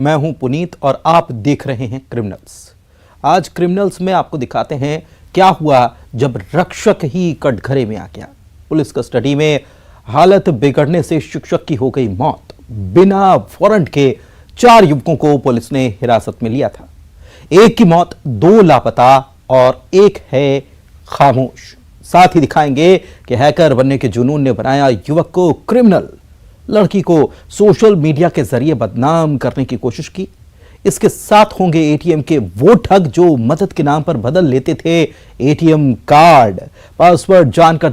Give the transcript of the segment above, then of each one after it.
मैं हूं पुनीत और आप देख रहे हैं क्रिमिनल्स। आज क्रिमिनल्स में आपको दिखाते हैं क्या हुआ जब रक्षक ही कटघरे में आ गया। पुलिस कस्टडी में हालत बिगड़ने से शिक्षक की हो गई मौत। बिना वारंट के 4 युवकों को पुलिस ने हिरासत में लिया था। एक की मौत, 2 लापता और एक है खामोश। साथ ही दिखाएंगे कि हैकर बनने के जुनून ने बनाया युवक को क्रिमिनल। लड़की को सोशल मीडिया के जरिए बदनाम करने की कोशिश की। इसके साथ होंगे एटीएम के वो ठग जो मदद के नाम पर बदल लेते थे एटीएम कार्ड, पासवर्ड जानकर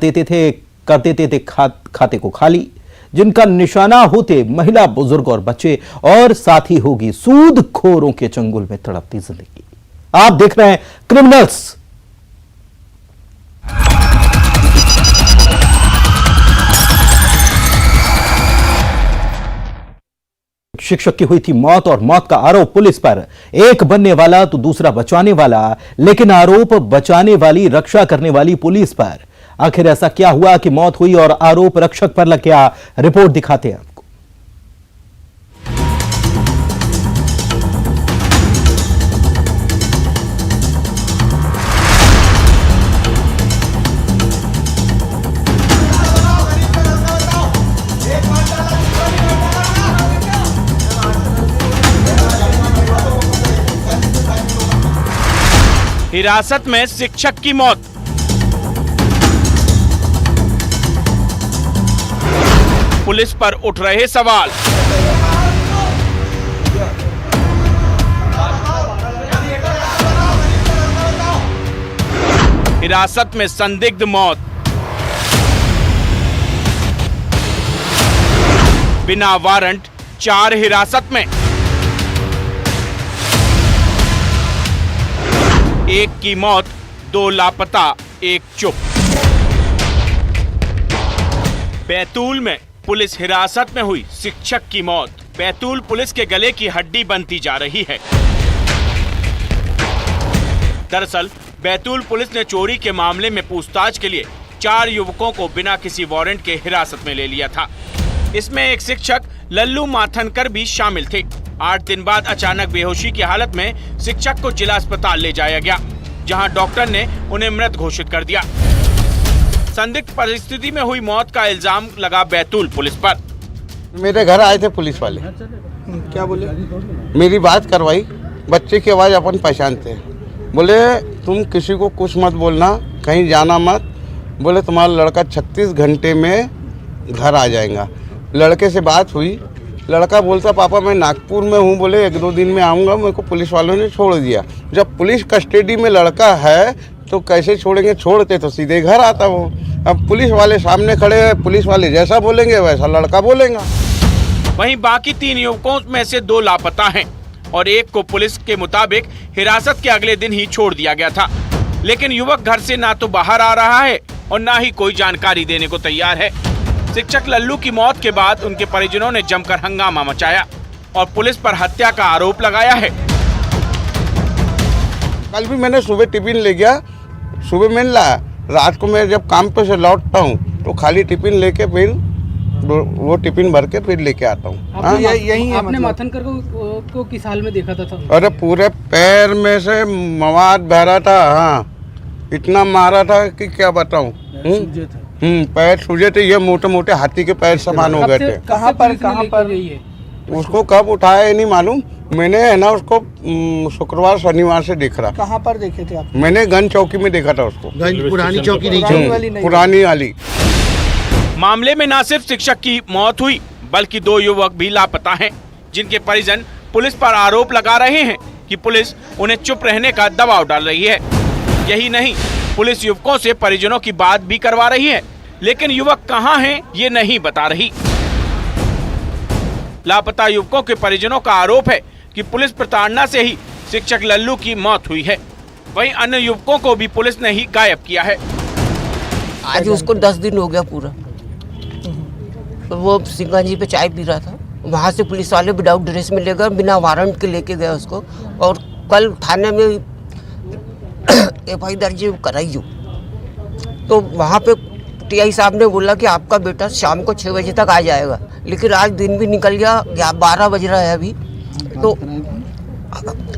कर देते थे खाते को खाली, जिनका निशाना होते महिला, बुजुर्ग और बच्चे। और साथ ही होगी सूदखोरों के चंगुल में तड़पती जिंदगी। आप देख रहे हैं क्रिमिनल्स। शिक्षक की हुई थी मौत और मौत का आरोप पुलिस पर। एक बनने वाला तो दूसरा बचाने वाला, लेकिन आरोप बचाने वाली, रक्षा करने वाली पुलिस पर। आखिर ऐसा क्या हुआ कि मौत हुई और आरोप रक्षक पर लग गया? रिपोर्ट दिखाते हैं आपको। हिरासत में शिक्षक की मौत। पुलिस पर उठ रहे सवाल। हिरासत में संदिग्ध मौत। बिना वारंट 4 हिरासत में। एक की मौत, 2 लापता, एक चुप। बैतूल में पुलिस हिरासत में हुई शिक्षक की मौत। बैतूल पुलिस के गले की हड्डी बनती जा रही है। दरअसल बैतूल पुलिस ने चोरी के मामले में पूछताछ के लिए 4 युवकों को बिना किसी वारंट के हिरासत में ले लिया था। इसमें एक शिक्षक लल्लू माथनकर भी शामिल थे। 8 दिन बाद अचानक बेहोशी की हालत में शिक्षक को जिला अस्पताल ले जाया गया, जहां डॉक्टर ने उन्हें मृत घोषित कर दिया। संदिग्ध परिस्थिति में हुई मौत का इल्जाम लगा बैतूल पुलिस पर। मेरे घर आए थे पुलिस वाले। क्या बोले? मेरी बात करवाई। बच्चे की आवाज़ अपन पहचानते हैं। बोले तुम किसी को कुछ मत बोलना, कहीं जाना मत। बोले तुम्हारा लड़का 36 घंटे में घर आ जाएगा। लड़के से बात हुई। लड़का बोलता पापा मैं नागपुर में हूँ, बोले 1-2 दिन में आऊँगा। मेरे को पुलिस वालों ने छोड़ दिया। जब पुलिस कस्टडी में लड़का है तो कैसे छोड़ेंगे? छोड़ते तो सीधे घर आता वो। अब पुलिस वाले सामने खड़े हैं, पुलिस वाले जैसा बोलेंगे वैसा लड़का बोलेगा। वहीं बाकी 3 युवकों में से 2 लापता हैं और एक को पुलिस के मुताबिक हिरासत के अगले दिन ही छोड़ दिया गया था। लेकिन युवक घर से ना तो बाहर आ रहा है और ना ही कोई जानकारी देने को तैयार है। शिक्षक लल्लू की मौत के बाद उनके परिजनों ने जमकर हंगामा मचाया और पुलिस पर हत्या का आरोप लगाया है। कल भी मैंने सुबह टिफिन ले गया, सुबह मैंने लाया। रात को मैं जब काम पे से लौटता हूँ तो खाली टिफिन लेके फिर वो टिफिन भर के फिर लेके आता हूँ। यही आपने माथनकर को किस हाल में देखा था? अरे पूरे पैर में से मवाद बह रहा था। हाँ, इतना मारा था कि क्या बताऊँ। पैर सूजे थे। ये मोटे मोटे हाथी के पैर समान हो गए थे। कहाँ पर है? उसको कब उठाया नहीं मालूम। मैंने है ना उसको शुक्रवार शनिवार से देख रहा। कहाँ पर देखे थे आप? मैंने गंज चौकी में देखा था उसको। पुरानी चौकी नहीं, पुरानी वाली। मामले में न सिर्फ शिक्षक की मौत हुई बल्कि 2 युवक भी लापता हैं, जिनके परिजन पुलिस पर आरोप लगा रहे हैं कि पुलिस उन्हें चुप रहने का दबाव डाल रही है। यही नहीं, पुलिस युवकों से परिजनों की बात भी करवा रही है, लेकिन युवक कहां हैं ये नहीं बता रही। लापता युवकों के परिजनों का आरोप है कि पुलिस प्रताड़ना से ही शिक्षक लल्लू की मौत हुई है। वहीं अन्य युवकों को भी पुलिस ने ही गायब किया है। आज उसको 10 दिन हो गया पूरा। वो सिंगाजी पे चाय पी रहा था, वहाँ से पुलिस वाले विदाउट ड्रेस में ले गए, बिना वारंट के लेके गए उसको। और कल थाने में FI दर्ज कराई हो। तो वहाँ पे TI साहब ने बोला कि आपका बेटा शाम को 6 बजे तक आ जाएगा, लेकिन आज दिन भी निकल गया, 12 बज रहा है अभी, तो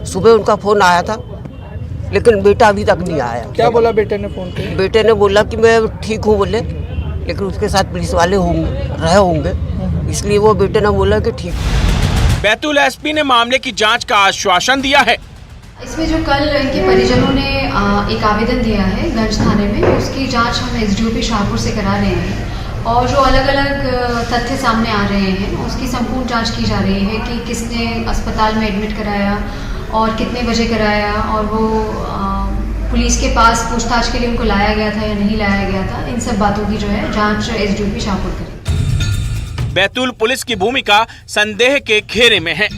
सुबह उनका फ़ोन आया था, लेकिन बेटा अभी तक नहीं आया। क्या बोला बेटे ने फोन पे? बेटे ने बोला कि मैं ठीक हूँ बोले, लेकिन उसके साथ पुलिस वाले रहे होंगे, इसलिए वो बेटे ने बोला कि ठीक। बैतूल एसपी ने मामले की जांच का आश्वासन दिया है। इसमें जो कल इनके परिजनों ने एक आवेदन दिया है गंज थाने में, उसकी जांच हम एसडीओपी शाहपुर से करा रहे हैं और जो अलग अलग तथ्य सामने आ रहे हैं उसकी संपूर्ण जांच की जा रही है कि किसने अस्पताल में एडमिट कराया और कितने बजे कराया और वो पुलिस के पास पूछताछ के लिए उनको लाया गया था या नहीं लाया गया था। इन सब बातों की जो है जांच एसडीओपी शाहपुर करेगी। बैतूल पुलिस की भूमिका संदेह के घेरे में है।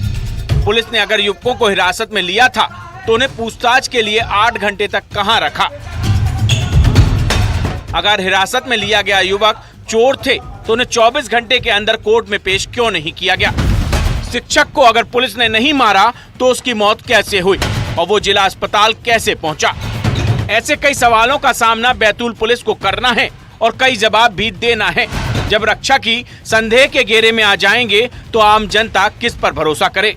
पुलिस ने अगर युवकों को हिरासत में लिया था तो उन्हें पूछताछ के लिए 8 घंटे तक कहां रखा। अगर हिरासत में लिया गया युवक चोर थे तो उन्हें 24 घंटे के अंदर कोर्ट में पेश क्यों नहीं किया गया। शिक्षक को अगर पुलिस ने नहीं मारा तो उसकी मौत कैसे हुई और वो जिला अस्पताल कैसे पहुंचा। ऐसे कई सवालों का सामना बैतूल पुलिस को करना है और कई जवाब भी देना है। जब रक्षक ही संदेह के घेरे में आ जाएंगे तो आम जनता किस पर भरोसा करे।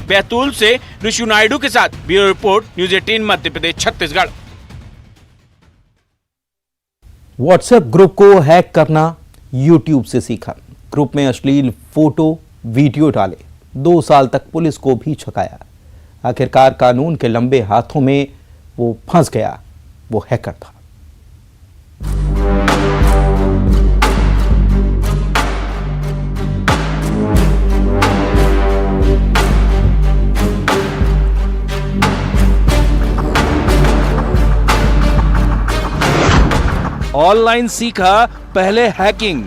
बैतूल से ऋषु नायडू के साथ bureau report, news 18 Madhya Pradesh Chhattisgarh. WhatsApp group को हैक करना यूट्यूब से सीखा। ग्रुप में अश्लील फोटो वीडियो डाले, 2 साल तक पुलिस को भी छकाया। आखिरकार कानून के लंबे हाथों में वो फंस गया। वो हैकर था। ऑनलाइन सीखा पहले हैकिंग,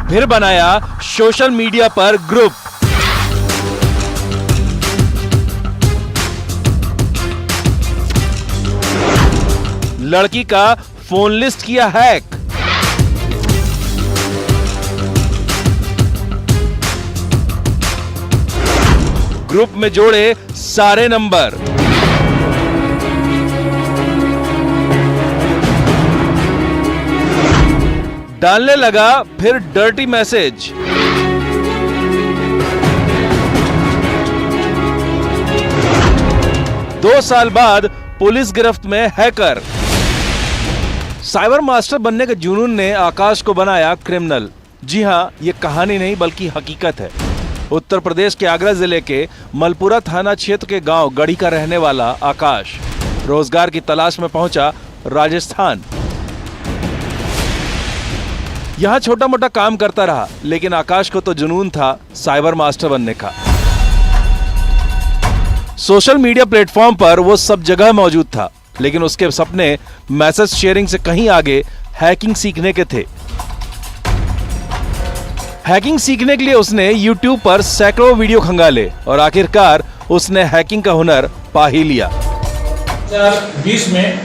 फिर बनाया सोशल मीडिया पर ग्रुप। लड़की का फोन लिस्ट किया हैक। ग्रुप में जोड़े सारे नंबर। डालने लगा फिर डर्टी मैसेज। दो साल बाद पुलिस गिरफ्त में हैकर। साइबर मास्टर बनने के जुनून ने आकाश को बनाया क्रिमिनल। जी हां, यह कहानी नहीं बल्कि हकीकत है। उत्तर प्रदेश के आगरा जिले के मलपुरा थाना क्षेत्र के गांव गढ़ी का रहने वाला आकाश रोजगार की तलाश में पहुंचा राजस्थान। यहां छोटा मोटा काम करता रहा, लेकिन आकाश को तो जुनून था साइबर मास्टर बनने का। सोशल मीडिया प्लेटफॉर्म पर वो सब जगह मौजूद था, लेकिन उसके सपने मैसेज शेयरिंग से कहीं आगे हैकिंग सीखने के थे। हैकिंग सीखने के लिए उसने YouTube पर सैकड़ों वीडियो खंगाले और आखिरकार उसने हैकिंग का हुनर पा ही लिया। 2020 में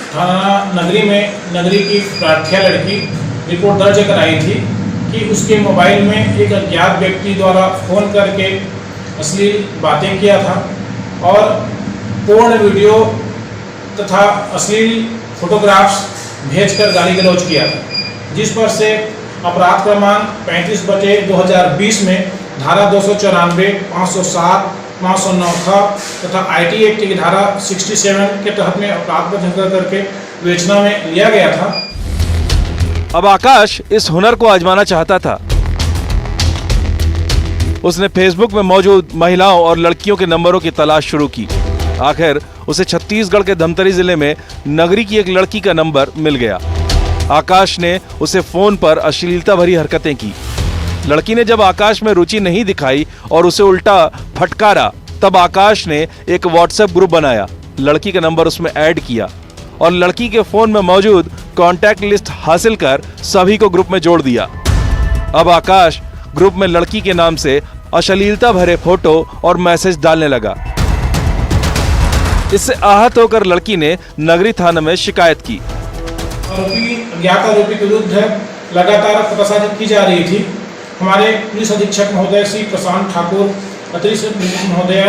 थाना नगरी में नगरी की प्रार्थ्या लड़की रिपोर्ट दर्ज कराई थी कि उसके मोबाइल में एक अज्ञात व्यक्ति द्वारा फोन करके अश्लील बातें किया था और पूर्ण वीडियो तथा अश्लील फोटोग्राफ्स भेजकर गाली गलौज किया था, जिस पर से अपराध क्रमांक 35/2020 में धारा 294, 507, 509 तथा IT एक्ट की धारा 67 के तहत में अपराध पंजीकृत करके विवेचना में लिया गया था। अब आकाश इस हुनर को आजमाना चाहता था। उसने फेसबुक में मौजूद महिलाओं और लड़कियों के नंबरों की तलाश शुरू की। आखिर उसे छत्तीसगढ़ के धमतरी जिले में नगरी की एक लड़की का नंबर मिल गया। आकाश ने उसे फोन पर अश्लीलता भरी हरकतें की। लड़की ने जब आकाश में रुचि नहीं दिखाई और उसे उल्टा फटकारा, तब आकाश ने एक व्हाट्सएप ग्रुप बनाया, लड़की का नंबर उसमें ऐड किया और लड़की के फोन में मौजूद कॉन्टैक्ट लिस्ट हासिल कर सभी को ग्रुप में जोड़ दिया। अब आकाश ग्रुप में लड़की के नाम से अश्लीलता भरे फोटो और मैसेज डालने लगा। इससे आहत होकर लड़की ने नगरी थाना में शिकायत की। अज्ञात आरोपी के विरुद्ध लगातार पतासाजी की जा रही थी। हमारे पुलिस अधीक्षक महोदय श्री प्रशांत ठाकुर, अतिरिक्त महोदय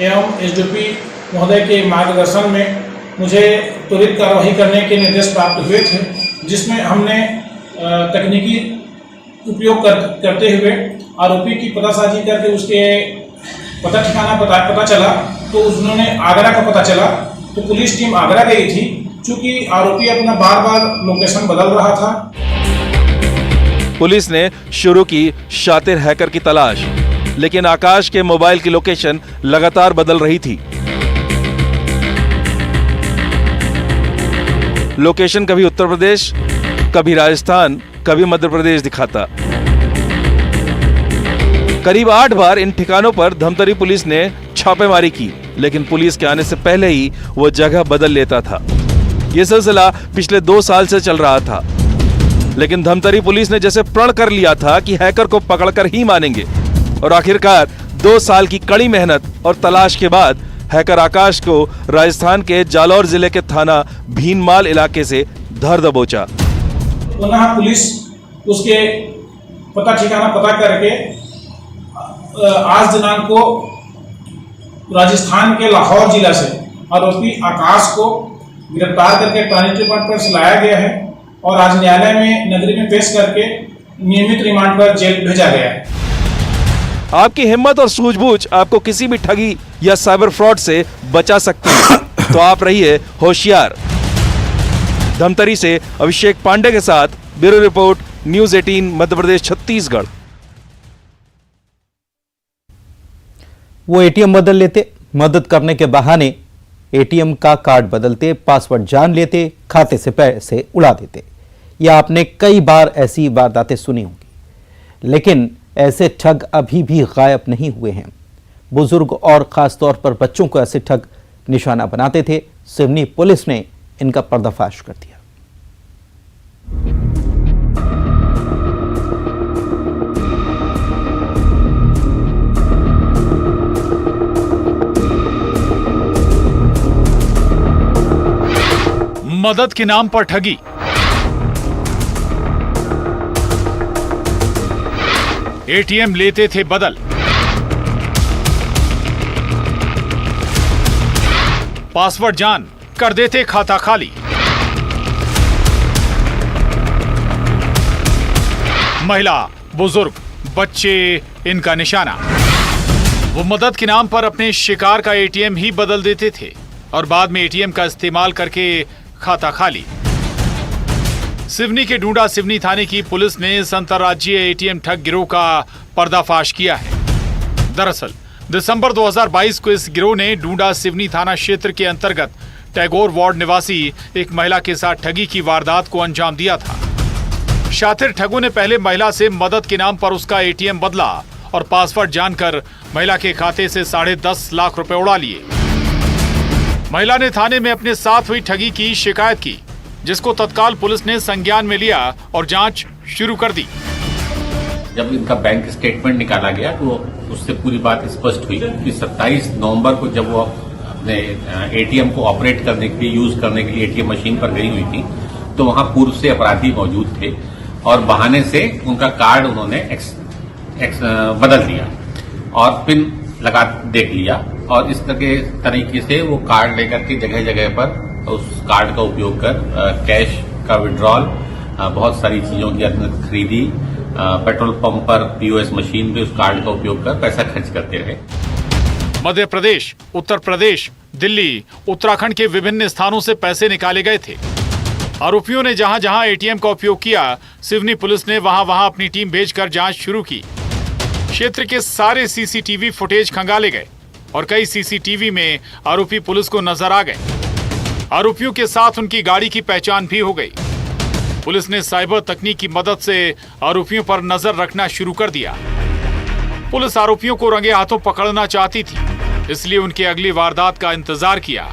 एवं एसडीओपी महोदय के मार्गदर्शन में मुझे त्वरित कार्रवाई करने के निर्देश प्राप्त हुए थे। जिसमें हमने तकनीकी उपयोग करते हुए आरोपी की पतासाजी करके उसके पता ठिकाना पता चला, तो उन्होंने आगरा का पता चला, तो पुलिस टीम आगरा गई थी। चूंकि आरोपी अपना बार बार लोकेशन बदल रहा था, पुलिस ने शुरू की शातिर हैकर की तलाश, लेकिन आकाश के मोबाइल की लोकेशन लगातार बदल रही थी। लोकेशन कभी उत्तर प्रदेश, कभी राजस्थान, कभी मध्य प्रदेश दिखाता। करीब 8 बार इन ठिकानों पर धमतरी पुलिस ने छापेमारी की, लेकिन पुलिस के आने से पहले ही वो जगह बदल लेता था। यह सिलसिला पिछले 2 साल से चल रहा था, लेकिन धमतरी पुलिस ने जैसे प्रण कर लिया था कि हैकर को पकड़कर ही मानेंगे, और आखिरकार 2 साल की कड़ी मेहनत और तलाश के बाद हैकर आकाश को राजस्थान के जालौर जिले के थाना भीनमाल इलाके से धर दबोचा। पुनः पुलिस उसके पता ठिकाना पता करके आज दिनांक को राजस्थान के लाहौर जिला से आरोपी आकाश को गिरफ्तार करके ट्रांजिट रिमांड पर लाया गया है और आज न्यायालय में नगरी में पेश करके नियमित रिमांड पर जेल भेजा गया है। आपकी हिम्मत और सूझबूझ आपको किसी भी ठगी या साइबर फ्रॉड से बचा सकती है, तो आप रहिए होशियार। धमतरी से अभिषेक पांडे के साथ bureau report, news 18 Madhya Pradesh Chhattisgarh. वो एटीएम बदल लेते, मदद करने के बहाने एटीएम का कार्ड बदलते, पासवर्ड जान लेते, खाते से पैसे उड़ा देते। या आपने कई बार ऐसी वारदातें सुनी होंगी, लेकिन ऐसे ठग अभी भी गायब नहीं हुए हैं। बुजुर्ग और खास तौर पर बच्चों को ऐसे ठग निशाना बनाते थे। सिवनी पुलिस ने इनका पर्दाफाश कर दिया। मदद के नाम पर ठगी। एटीएम लेते थे बदल, पासवर्ड जान कर देते खाता खाली। महिला, बुजुर्ग, बच्चे इनका निशाना। वो मदद के नाम पर अपने शिकार का एटीएम ही बदल देते थे और बाद में एटीएम का इस्तेमाल करके खाता खाली। सिवनी के डूडा सिवनी थाने की पुलिस ने इस अंतर्राज्यीय एटीएम ठग गिरोह का पर्दाफाश किया है। दरअसल दिसंबर 2022 को इस गिरोह ने डूडा सिवनी थाना क्षेत्र के अंतर्गत टैगोर वार्ड निवासी एक महिला के साथ ठगी की वारदात को अंजाम दिया था। शातिर ठगों ने पहले महिला से मदद के नाम पर उसका एटीएम बदला और पासवर्ड जानकर महिला के खाते से 10.5 लाख रुपए उड़ा लिए। महिला ने थाने में अपने साथ हुई ठगी की शिकायत की, जिसको तत्काल पुलिस ने संज्ञान में लिया और जांच शुरू कर दी। जब इनका बैंक स्टेटमेंट निकाला गया तो उससे पूरी बात स्पष्ट हुई कि 27 नवंबर को जब वो अपने एटीएम को ऑपरेट करने के लिए, यूज करने के लिए एटीएम मशीन पर गई हुई थी, तो वहां पूर्व से अपराधी मौजूद थे और बहाने से उनका कार्ड उन्होंने बदल दिया और पिन लगा देख लिया और इस तरीके से वो कार्ड लेकर के जगह जगह पर उस कार्ड का उपयोग कर कैश का विड्रॉल, बहुत सारी चीजों की खरीदी, पेट्रोल पंप पर पीओएस मशीन पे उस कार्ड का उपयोग कर पैसा खर्च करते रहे। मध्य प्रदेश, उत्तर प्रदेश, दिल्ली, उत्तराखंड के विभिन्न स्थानों से पैसे निकाले गए थे। आरोपियों ने जहां जहां एटीएम का उपयोग किया, सिवनी पुलिस ने वहां वहां अपनी टीम भेजकर जांच शुरू की। क्षेत्र के सारे सीसीटीवी फुटेज खंगाले गए और कई सीसीटीवी में आरोपी पुलिस को नजर आ गए। आरोपियों के साथ उनकी गाड़ी की पहचान भी हो गई। पुलिस ने साइबर तकनीक की मदद से आरोपियों पर नजर रखना शुरू कर दिया। पुलिस आरोपियों को रंगे हाथों पकड़ना चाहती थी, इसलिए उनकी अगली वारदात का इंतजार किया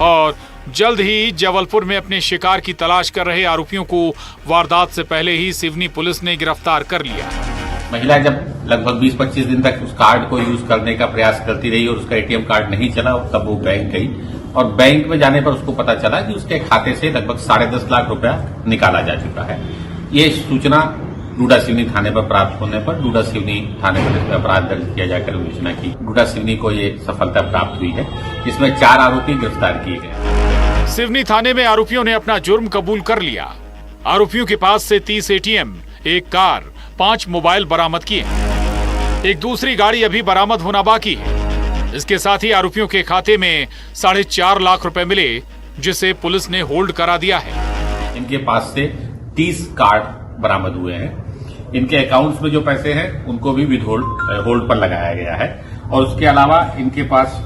और जल्द ही जबलपुर में अपने शिकार की तलाश कर रहे आरोपियों को वारदात से पहले ही सिवनी पुलिस ने गिरफ्तार कर लिया। महिला जब लगभग 20-25 दिन तक उस कार्ड को यूज करने का प्रयास करती रही और उसका एटीएम कार्ड नहीं चला, तब वो बैंक गई और बैंक में जाने पर उसको पता चला कि उसके खाते से लगभग 10.5 लाख रुपया निकाला जा चुका है। ये सूचना डूडा सिवनी थाने पर प्राप्त होने पर डूडा सिवनी थाने पर अपराध दर्ज किया जाकर विवेचना की। डूडा सिवनी को ये सफलता प्राप्त हुई है, जिसमें 4 आरोपी गिरफ्तार किए गए। सिवनी थाने में आरोपियों ने अपना जुर्म कबूल कर लिया आरोपियों के पास से 30 एटीएम, एक कार, 5 मोबाइल बरामद किए। एक दूसरी गाड़ी अभी बरामद होना बाकी है। इसके साथ ही आरोपियों के खाते में 4.5 लाख रुपए मिले, जिसे पुलिस ने होल्ड करा दिया है। इनके पास से 30 कार्ड बरामद हुए हैं। इनके अकाउंट्स में जो पैसे हैं उनको भी विद होल्ड पर लगाया गया है। और उसके अलावा इनके पास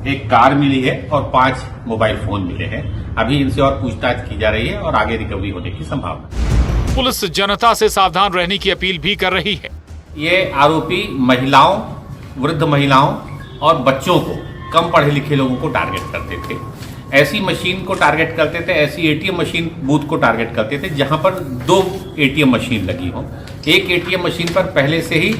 एक कार मिली है और 5 मोबाइल फोन मिले हैं। अभी इनसे और पूछताछ की जा रही है और आगे रिकवरी होने की संभावना। पुलिस जनता से सावधान रहने की अपील भी कर रही है। ये आरोपी महिलाओं, वृद्ध महिलाओं और बच्चों को, कम पढ़े लिखे लोगों को टारगेट करते थे। ऐसी मशीन को टारगेट करते थे, ऐसी एटीएम मशीन बूथ को टारगेट करते थे जहां पर 2 एटीएम मशीन लगी हो। एक एटीएम मशीन पर पहले से ही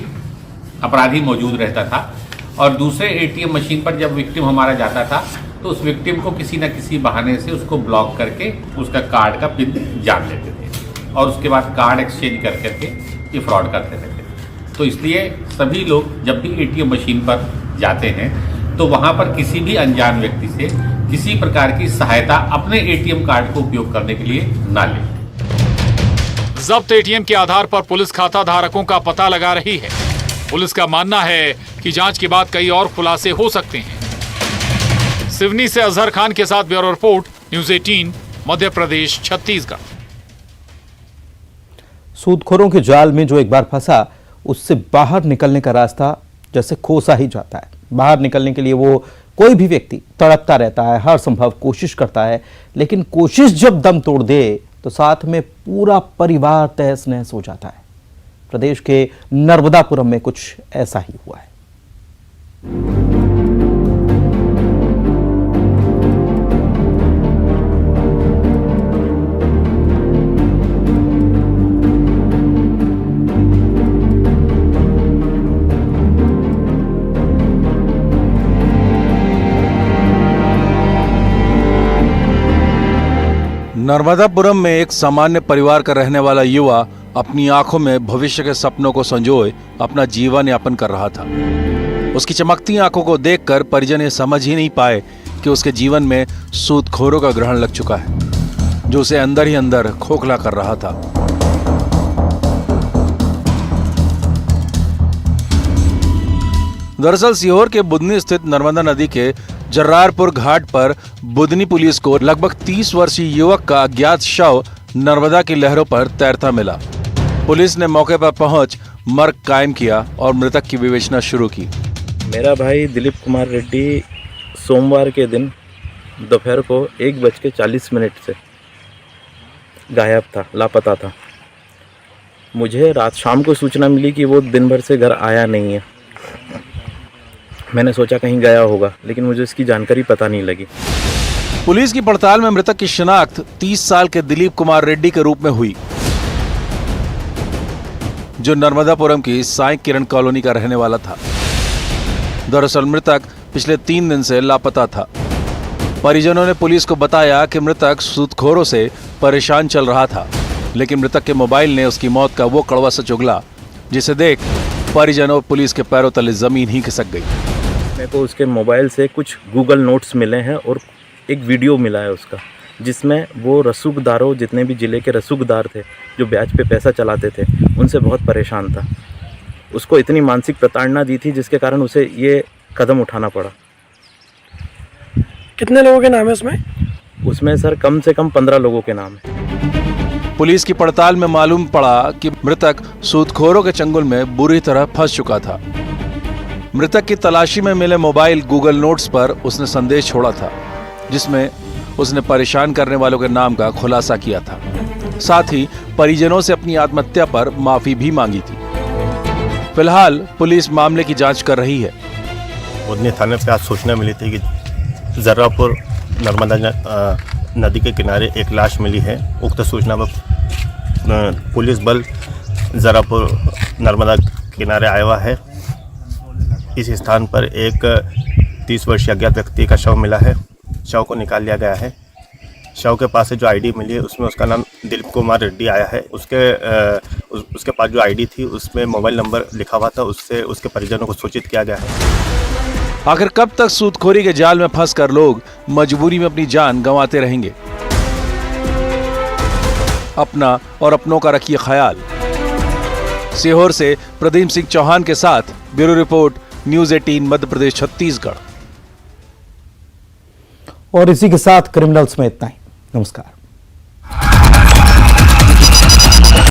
अपराधी मौजूद रहता था और दूसरे एटीएम मशीन पर जब विक्टिम हमारा जाता था तो उस विक्टिम को किसी न किसी बहाने से उसको ब्लॉक करके उसका कार्ड का पिन जान लेते थे और उसके बाद कार्ड एक्सचेंज कर करके ये फ्रॉड करते रहते थे। तो इसलिए सभी लोग जब भी एटीएम मशीन पर जाते हैं तो वहां पर किसी भी अनजान व्यक्ति से किसी प्रकार की सहायता अपने एटीएम कार्ड को उपयोग करने के लिए ना लें। जब्त एटीएम के आधार पर पुलिस खाता धारकों का पता लगा रही है। पुलिस का मानना है कि जांच के बाद कई और खुलासे हो सकते हैं। सिवनी से अजहर खान के साथ bureau report, news 18, Madhya Pradesh, Chhattisgarh. सूदखोरों के जाल में जो एक बार फंसा, उससे बाहर निकलने का रास्ता जैसे खोसा ही जाता है। बाहर निकलने के लिए वो कोई भी व्यक्ति तड़पता रहता है, हर संभव कोशिश करता है, लेकिन कोशिश जब दम तोड़ दे तो साथ में पूरा परिवार तहस नहस हो जाता है। प्रदेश के नर्मदापुरम में कुछ ऐसा ही हुआ है। नर्मदापुरम में एक सामान्य परिवार का रहने वाला युवा अपनी आंखों में भविष्य के सपनों को संजोए अपना जीवन यापन कर रहा था। उसकी चमकती आंखों को देखकर परिजन ये समझ ही नहीं पाए कि उसके जीवन में सूदखोरों का ग्रहण लग चुका है, जो उसे अंदर ही अंदर खोखला कर रहा था। दरअसल सीहोर के बुदनी स्थित नर्मदा नदी के जर्रारपुर घाट पर बुदनी पुलिस को लगभग 30 वर्षीय युवक का अज्ञात शव नर्मदा की लहरों पर तैरता मिला। पुलिस ने मौके पर पहुंच मर्ग कायम किया और मृतक की विवेचना शुरू की। मेरा भाई दिलीप कुमार रेड्डी सोमवार के दिन दोपहर को 1:40 से गायब था, लापता था। मुझे रात शाम को सूचना मिली कि वो दिन भर से घर आया नहीं है। मैंने सोचा कहीं गया होगा, लेकिन मुझे इसकी जानकारी पता नहीं लगी। पुलिस की पड़ताल में मृतक की शिनाख्त 30 साल के दिलीप कुमार रेड्डी के रूप में हुई, जो नर्मदापुरम की साई किरण कॉलोनी का रहने वाला था। दरअसल मृतक पिछले 3 दिन से लापता था। परिजनों ने पुलिस को बताया कि मृतक सूदखोरों से परेशान चल रहा था, लेकिन मृतक के मोबाइल ने उसकी मौत का वो कड़वा सच उगला, जिसे देख परिजनों और पुलिस के पैरों तले जमीन ही खिसक गई। मेरे को उसके मोबाइल से कुछ गूगल नोट्स मिले हैं और एक वीडियो मिला है उसका, जिसमें वो रसूखदारों, जितने भी ज़िले के रसूखदार थे जो ब्याज पे पैसा चलाते थे, उनसे बहुत परेशान था। उसको इतनी मानसिक प्रताड़ना दी थी जिसके कारण उसे ये कदम उठाना पड़ा। कितने लोगों के नाम है उसमें? उसमें सर कम से कम 15 लोगों के नाम है। पुलिस की पड़ताल में मालूम पड़ा कि मृतक सूदखोरों के चंगुल में बुरी तरह फंस चुका था। मृतक की तलाशी में मिले मोबाइल गूगल नोट्स पर उसने संदेश छोड़ा था, जिसमें उसने परेशान करने वालों के नाम का खुलासा किया था। साथ ही परिजनों से अपनी आत्महत्या पर माफी भी मांगी थी। फिलहाल पुलिस मामले की जांच कर रही है। बुदनी थाने पे आज सूचना मिली थी कि जर्रापुर नर्मदा नदी के किनारे एक लाश मिली है। उक्त सूचना पर पुलिस बल जर्रापुर नर्मदा किनारे आया हुआ है। इस स्थान पर एक 30 वर्षीय अज्ञात व्यक्ति का शव मिला है। शव को निकाल लिया गया है। शव के पास से जो आईडी मिली है उसमें उसका नाम दिलीप कुमार रेड्डी आया है। उसके पास जो आईडी थी उसमें मोबाइल नंबर लिखा हुआ था। उससे उसके परिजनों को सूचित किया गया है। आखिर कब तक सूदखोरी के जाल में फंसकर लोग मजबूरी में अपनी जान गंवाते रहेंगे? अपना और अपनों का रखिए ख्याल। सीहोर से प्रदीप सिंह चौहान के साथ bureau report, news 18 Madhya Pradesh Chhattisgarh. और इसी के साथ क्रिमिनल्स में इतना ही। नमस्कार।